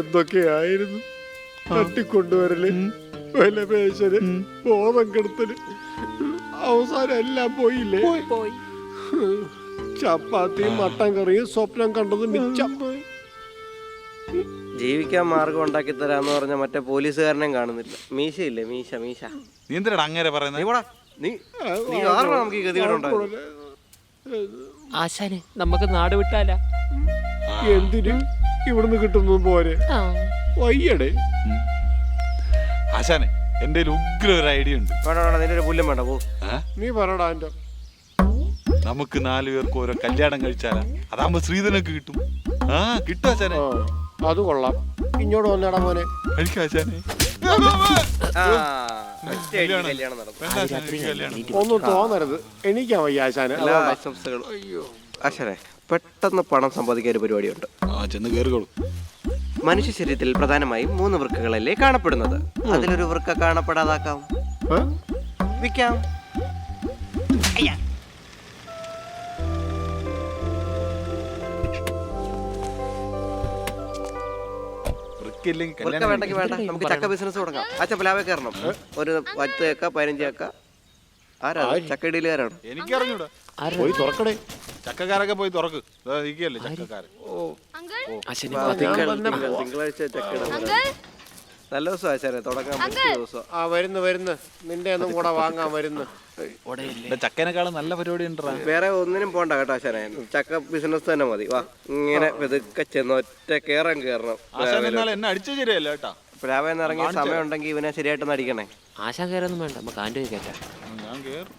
എന്തൊക്കെയായിരുന്നു. തട്ടിക്കൊണ്ടുവരല്, വിലപേശല്, ബോധം കെടുത്തല്, അവസാനം എല്ലാം പോയില്ലേ. പോയി. ചപ്പാത്തിയും മട്ടൻ കറിയും സ്വപ്നം കണ്ടത് മിച്ചം. ജീവിക്കാൻ മാർഗം ഉണ്ടാക്കി തരാന്ന് പറഞ്ഞ മറ്റേ പോലീസുകാരനെയും കാണുന്നില്ല. മീശയില്ലേ, മീശ. നീ എന്തിനാ അങ്ങനെ പറയുന്നത്? നീ കാരണം നമുക്ക് ഈ ഗതികേടുണ്ടായത്. ആശാനെ നമുക്ക് നാട് വിട്ടാല. എന്തിന് ഇവിടുന്ന് കിട്ടുന്നത് പോരെ, വയ്യടേ. ആശാനെ എന്റെ ഉഗ്ര ഒരു ഐഡിയ ഉണ്ട്. വേണ്ട നിന്റെ ഒരു പുല്യം വേണ്ട, പോ. നീ പറയടാ. എന്റെ നമുക്ക് 4 പേർക്ക് ഓരോ കല്യാണം കഴിച്ചാലാ? അതാകുമ്പോ ശ്രീധനൊക്കെ കിട്ടും. കിട്ടും ആശാനെ. അത് കൊള്ളാം. ഇങ്ങോട്ട് വന്നേടാ മോനെ. കഴിക്കാം ആശാനെ. കല്യാണം നടക്കും. ഒന്നും തോന്നരുത്, എനിക്കാ വയ്യ ആശാനെ. എല്ലാ ആശംസകളും. ആശാനെ, പെട്ടെന്ന് പണം സമ്പാദിക്കാൻ ഒരു പരിപാടിയുണ്ട്. ചെന്ന് കേറുകളൂ. മനുഷ്യ ശരീരത്തിൽ പ്രധാനമായും 3 വൃക്കകളല്ലേ കാണപ്പെടുന്നത്. അതിലൊരു വൃക്ക കാണപ്പെടാതാക്കാം, വിൽക്കാം. വേണ്ട, നമുക്ക് ചക്ക ബിസിനസ് തുടങ്ങാം. അച്ഛൻ പ്ലാവേ കയറണം. ഒരു 10 ഏക്ക 15 ഏക്ക. ആരാ ചക്ക ഡീലുകാരാണ്? എനിക്കറിഞ്ഞൂടാ. പോയി തുറക്കടേ. ചക്കക്കാരൊക്കെ പോയി തുറക്ക്. ഇരിക്കല്ലേ ചക്കക്കാരൻ. തിങ്കളാഴ്ച ചക്ക നല്ല ദിവസം ആശാനെ, തുടങ്ങാൻ പറ്റിയ ദിവസം. വരുന്നു. നിന്റെ ഒന്നും കൂടെ വാങ്ങാൻ വരുന്നു. ചക്കനേക്കാളും നല്ല പരിപാടി ഉണ്ടാ. വേറെ ഒന്നിനും പോണ്ട കേട്ടോ ആശാനെ, ചക്ക ബിസിനസ് തന്നെ മതി. വാ, ഇങ്ങനെ വെതുക്കെ ചെന്ന് ഒറ്റ കയറണം. എന്നെ അടിച്ചു ശരിയല്ല കേട്ടാ. പ്ലാവേന്ന് ഇറങ്ങിയ സമയം ഉണ്ടെങ്കിൽ ഇവനെ ശരിയായിട്ടൊന്ന് അടിക്കണേ. ആശാൻ കയറൊന്നും വേണ്ട, നമുക്ക് ആൻഡ് കയറ്റാം. ഞാൻ കേറും.